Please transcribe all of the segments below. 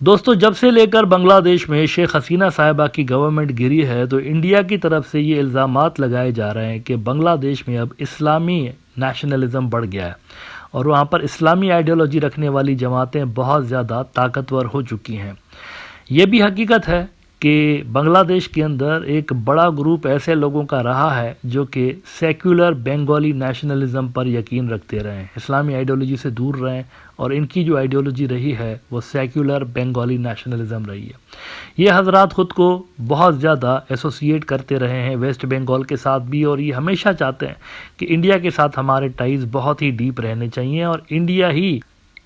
दोस्तों, जब से लेकर बांग्लादेश में शेख हसीना साहिबा की गवर्नमेंट गिरी है तो इंडिया की तरफ से ये इल्ज़ामात लगाए जा रहे हैं कि बांग्लादेश में अब इस्लामी नेशनलिज्म बढ़ गया है और वहाँ पर इस्लामी आइडियोलॉजी रखने वाली जमातें बहुत ज़्यादा ताकतवर हो चुकी हैं। ये भी हकीकत है कि बांग्लादेश के अंदर एक बड़ा ग्रुप ऐसे लोगों का रहा है जो कि सेक्युलर बंगाली नेशनलिज्म पर यकीन रखते रहे हैं, इस्लामी आइडियोलॉजी से दूर रहें, और इनकी जो आइडियोलॉजी रही है वो सेक्युलर बंगाली नेशनलिज्म रही है। ये हजरात ख़ुद को बहुत ज़्यादा एसोसिएट करते रहे हैं वेस्ट बंगाल के साथ भी, और ये हमेशा चाहते हैं कि इंडिया के साथ हमारे टाइज़ बहुत ही डीप रहने चाहिए और इंडिया ही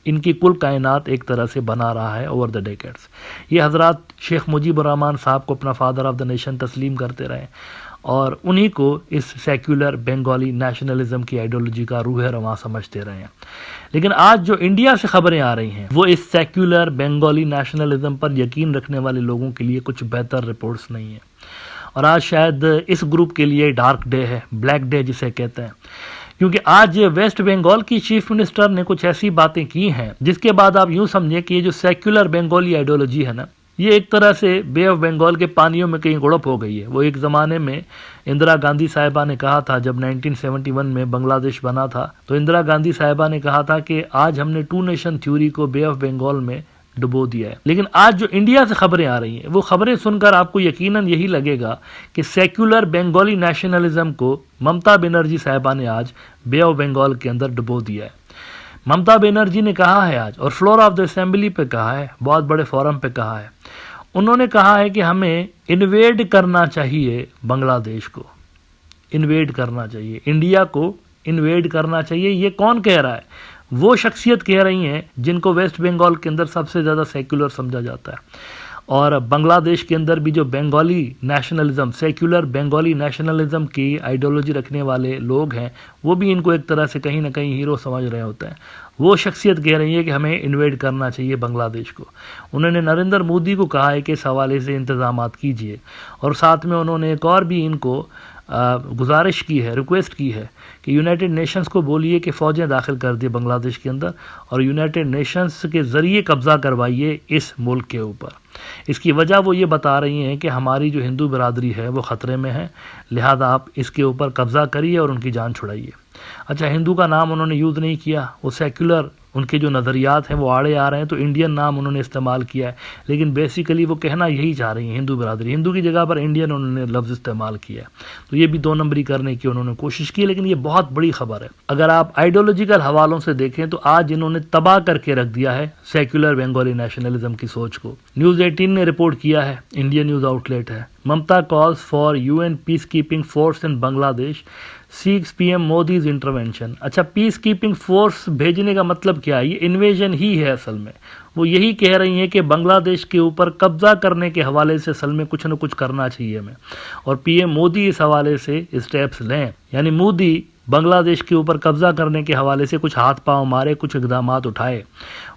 इनकी कुल कायनात एक तरह से बना रहा है ओवर द डेकेड्स। ये हजरात शेख मुजीबुर रहमान साहब को अपना फादर ऑफ द नेशन तस्लीम करते रहे और उन्हीं को इस सेक्युलर बंगाली नेशनलिज्म की आइडियोलॉजी का रूह रवां समझते रहे हैं। लेकिन आज जो इंडिया से खबरें आ रही हैं वो इस सेक्युलर बंगाली नेशनलिज्म पर यकीन रखने वाले लोगों के लिए कुछ बेहतर रिपोर्ट्स नहीं है, और आज शायद इस ग्रुप के लिए डार्क डे है, ब्लैक डे जिसे कहते हैं, क्योंकि आज वेस्ट बंगाल की चीफ मिनिस्टर ने कुछ ऐसी बातें की हैं जिसके बाद आप यूं समझें कि ये जो सेक्युलर बंगाली आइडियोलॉजी है ना, ये एक तरह से बे ऑफ बंगाल के पानियों में कहीं गुड़प हो गई है। वो एक ज़माने में इंदिरा गांधी साहिबा ने कहा था, जब 1971 में बांग्लादेश बना था तो इंदिरा गांधी साहिबा ने कहा था कि आज हमने टू नेशन थ्योरी को बे ऑफ बंगाल में डुबो दिया है। लेकिन आज जो इंडिया से खबरें आ रही हैं वो खबरें सुनकर आपको यकीनन यही लगेगा कि सेक्युलर बंगाली नेशनलिज्म को ममता बनर्जी साहिबा ने आज बे ऑफ बंगाल के अंदर डुबो दिया है। ममता बनर्जी ने कहा है आज, और फ्लोर ऑफ द असेंबली पे कहा है, बहुत बड़े फोरम पे कहा है, उन्होंने कहा है कि हमें इन्वेड करना चाहिए, बांग्लादेश को इन्वेड करना चाहिए, इंडिया को इन्वेड करना चाहिए। ये कौन कह रहा है? वो शख्सियत कह रही हैं जिनको वेस्ट बंगाल के अंदर सबसे ज़्यादा सेक्युलर समझा जाता है, और बांग्लादेश के अंदर भी जो Bengali nationalism, secular Bengali nationalism की आइडियोलॉजी रखने वाले लोग हैं वो भी इनको एक तरह से कहीं ना कहीं हीरो समझ रहे होते हैं। वो शख्सियत कह रही है कि हमें इन्वेड करना चाहिए बांग्लादेश को। उन्होंने नरेंद्र मोदी को कहा है कि इस हवाले से इंतजामात कीजिए, और साथ में उन्होंने एक और भी इनको गुजारिश की है, रिक्वेस्ट की है कि यूनाइटेड नेशंस को बोलिए कि फ़ौजें दाखिल कर दिए बांग्लादेश के अंदर और यूनाइटेड नेशंस के ज़रिए कब्ज़ा करवाइए इस मुल्क के ऊपर। इसकी वजह वो ये बता रही हैं कि हमारी जो हिंदू बिरादरी है वो ख़तरे में है, लिहाजा आप इसके ऊपर कब्ज़ा करिए और उनकी जान छुड़ाइए। अच्छा, हिंदू का नाम उन्होंने यूज़ नहीं किया, वो सेक्युलर उनके जो नज़रियात हैं वो आड़े आ रहे हैं तो इंडियन नाम उन्होंने इस्तेमाल किया है, लेकिन बेसिकली वो कहना यही चाह रही हैं हिंदू बिरादरी, हिंदू की जगह पर इंडियन उन्होंने लफ्ज़ इस्तेमाल किया है। तो ये भी दो नंबरी करने की उन्होंने कोशिश की, लेकिन ये बहुत बड़ी खबर है। अगर आप आइडियोलॉजिकल हवालों से देखें तो आज इन्होंने तबाह करके रख दिया है सेक्युलर बंगाली नेशनलिज्म की सोच को। न्यूज़ 18 ने रिपोर्ट किया है, इंडियन न्यूज़ आउटलेट है, Mamata calls for UN peacekeeping force in Bangladesh, seeks PM Modi's intervention. अच्छा, पीस कीपिंग फोर्स भेजने का मतलब क्या है? ये इन्वेजन ही है असल में। वो यही कह रही हैं कि बांग्लादेश के ऊपर कब्जा करने के हवाले से असल में कुछ न कुछ करना चाहिए हमें, और पीएम मोदी इस हवाले से स्टेप्स लें, यानी मोदी बांग्लादेश के ऊपर कब्जा करने के हवाले से कुछ हाथ पांव मारे, कुछ इकदामात उठाए।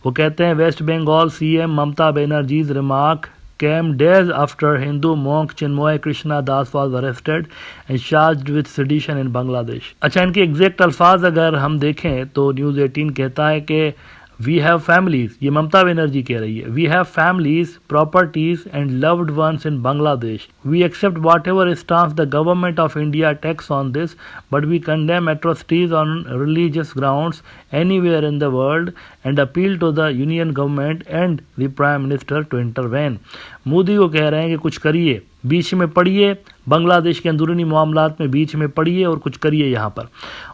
वो कहते हैं waste Bengal CM Mamata बनर्जीज remark came days after Hindu monk Chinmoy Krishna Das was arrested and charged with sedition in Bangladesh। अच्छा, इनके एग्जैक्ट अल्फाज अगर हम देखें तो न्यूज़ 18 कहता है कि वी हैव फैमिलीज, ये ममता बनर्जी कह रही है, we have families, properties and loved ones in Bangladesh, we accept whatever stance the government of India takes on this, but we condemn atrocities on religious grounds anywhere in the world and appeal to the union government and the prime minister to intervene. Modi को कह रहे हैं कि कुछ करिए, बीच में पड़िए, बांग्लादेश के अंदरूनी मामलात में बीच में पड़िए और कुछ करिए यहाँ पर।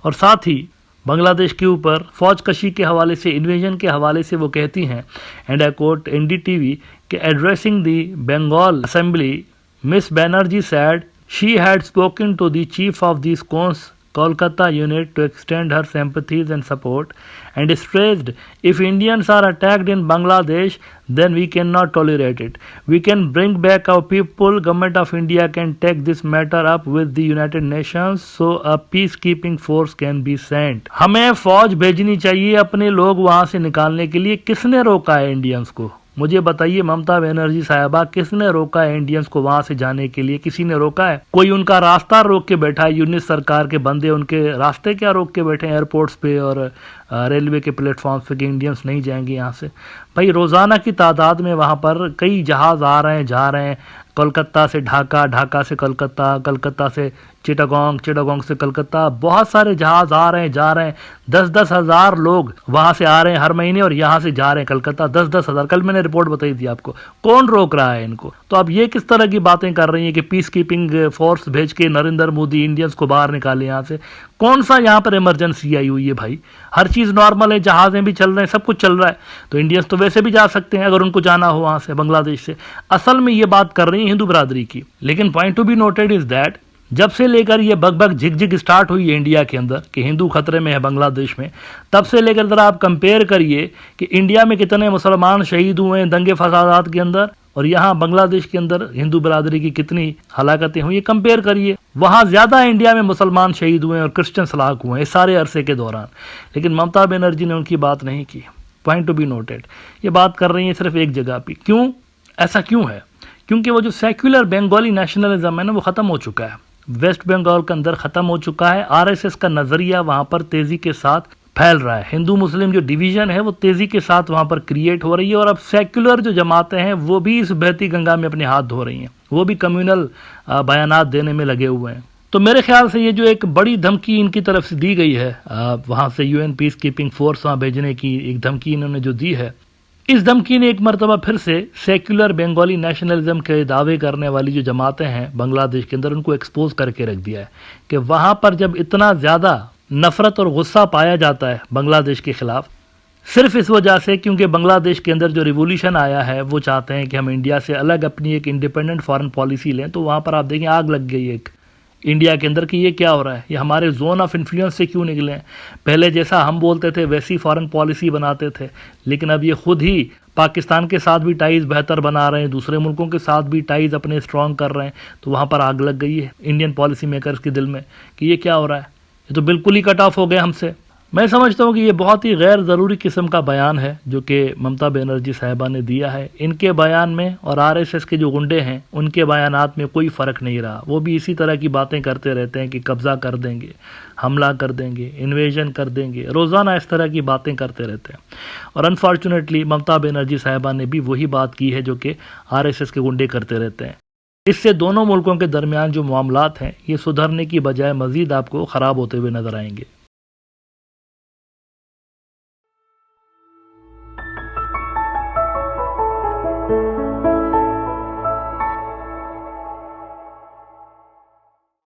और साथ ही बांग्लादेश के ऊपर फौज कशी के हवाले से, इन्वेजन के हवाले से वो कहती हैं, एंड आई कोट एनडीटीवी कि addressing the Bengal assembly Miss Banerjee said she had spoken to the chief of the ISKCON Kolkata unit to extend her sympathies and support, and stressed if Indians are attacked in Bangladesh then we cannot tolerate it. We can bring back our people. Government of India can take this matter up with the United Nations so a peacekeeping force can be sent. हमें फौज भेजनी चाहिए अपने लोग वहां से निकालने के लिए। किसने रोका है इंडियंस को? मुझे बताइए ममता बनर्जी साहिबा, किसने रोका है इंडियंस को वहां से जाने के लिए? किसी ने रोका है? कोई उनका रास्ता रोक के बैठा है? यूनिट सरकार के बंदे उनके रास्ते क्या रोक के बैठे हैं एयरपोर्ट्स पे और रेलवे के प्लेटफॉर्म्स पे कि इंडियंस नहीं जाएंगे यहाँ से। भाई रोज़ाना की तादाद में वहाँ पर कई जहाज़ आ रहे हैं जा रहे हैं, कोलकाता से ढाका, ढाका से कलकत्ता, कलकत्ता से चिटागोंग, चिटागोंग से कलकत्ता, बहुत सारे जहाज़ आ रहे हैं जा रहे हैं। 10-10 हज़ार लोग वहाँ से आ रहे हैं हर महीने और यहाँ से जा रहे हैं कलकत्ता, 10-10 हज़ार। कल मैंने रिपोर्ट बताई थी आपको। कौन रोक रहा है इनको? तो अब ये किस तरह की बातें कर रही हैं कि पीस कीपिंग फोर्स भेज के नरेंद्र मोदी इंडियंस को बाहर निकाले यहाँ से? कौन सा यहाँ पर इमरजेंसी आई हुई है भाई? हर चीज़ नॉर्मल है, जहाज़ें भी चल रहे हैं, सब कुछ चल रहा है, तो इंडियंस तो वैसे भी जा सकते हैं अगर उनको जाना हो वहाँ से, बांग्लादेश से। असल में ये बात कर रही है हिंदू बरादरी की। लेकिन point to be noted is that जब से लेकर ये बग झिक स्टार्ट हुई है इंडिया के अंदर कि हिंदू खतरे में है बांग्लादेश में, तब से लेकर जरा आप कंपेयर करिए कि इंडिया में कितने मुसलमान शहीद हुए हैं दंगे फसादात के अंदर और यहाँ बांग्लादेश के अंदर हिंदू बरादरी की कितनी हलाकतें हुई, कंपेयर करिए। वहाँ ज़्यादा इंडिया में मुसलमान शहीद हुए हैं और क्रिश्चियंस हलाक हुए हैं इस सारे अरसे के दौरान, लेकिन ममता बनर्जी ने उनकी बात नहीं की। Point to be noted. ये बात कर रही है सिर्फ एक जगह पे। क्यों? ऐसा क्यों है? क्योंकि वो जो सेक्युलर बंगाली नेशनलिज्म है ना, वो ख़त्म हो चुका है, वेस्ट बंगाल के अंदर ख़त्म हो चुका है। आरएसएस का नज़रिया वहाँ पर तेज़ी के साथ फैल रहा है। हिंदू मुस्लिम जो डिवीज़न है वो तेज़ी के साथ वहाँ पर क्रिएट हो रही है और अब सेक्युलर जो जमातें हैं वो भी इस बहती गंगा में अपने हाथ धो रही हैं, वो भी कम्युनल बयानात देने में लगे हुए हैं। तो मेरे ख्याल से ये जो एक बड़ी धमकी इनकी तरफ से दी गई है वहाँ से यूएन पीस कीपिंग फोर्स वहाँ भेजने की एक धमकी इन्होंने जो दी है, इस धमकी ने एक मरतबा फिर से सेक्युलर बंगाली नेशनलिज्म के दावे करने वाली जो जमातें हैं बांग्लादेश के अंदर उनको एक्सपोज करके रख दिया है कि वहाँ पर जब इतना ज़्यादा नफ़रत और गुस्सा पाया जाता है बांग्लादेश के ख़िलाफ़, सिर्फ इस वजह से क्योंकि बांग्लादेश के अंदर जो रिवोल्यूशन आया है वो चाहते हैं कि हम इंडिया से अलग अपनी एक इंडिपेंडेंट फॉरेन पॉलिसी लें, तो वहाँ पर आप देखें आग लग गई एक इंडिया के अंदर कि ये क्या हो रहा है, ये हमारे जोन ऑफ इन्फ्लुएंस से क्यों निकले हैं। पहले जैसा हम बोलते थे वैसी फॉरेन पॉलिसी बनाते थे, लेकिन अब ये खुद ही पाकिस्तान के साथ भी टाइज बेहतर बना रहे हैं, दूसरे मुल्कों के साथ भी टाइज अपने स्ट्रॉन्ग कर रहे हैं, तो वहाँ पर आग लग गई है इंडियन पॉलिसी मेकर्स के दिल में कि ये क्या हो रहा है, ये तो बिल्कुल ही कट ऑफ हो गए हमसे। मैं समझता हूँ कि ये बहुत ही गैर ज़रूरी किस्म का बयान है जो कि ममता बनर्जी साहिबा ने दिया है। इनके बयान में और आरएसएस के जो गुंडे हैं उनके बयानात में कोई फ़र्क नहीं रहा। वो भी इसी तरह की बातें करते रहते हैं कि कब्ज़ा कर देंगे, हमला कर देंगे, इन्वेजन कर देंगे, रोज़ाना इस तरह की बातें करते रहते हैं। और अनफॉर्चुनेटली ममता बनर्जी साहिबा ने भी वही बात की है जो कि आरएसएस के गुंडे करते रहते हैं। इससे दोनों मुल्कों के दरमियान जो मामलात हैं ये सुधरने की बजाय मज़ीद आपको ख़राब होते हुए नज़र आएंगे।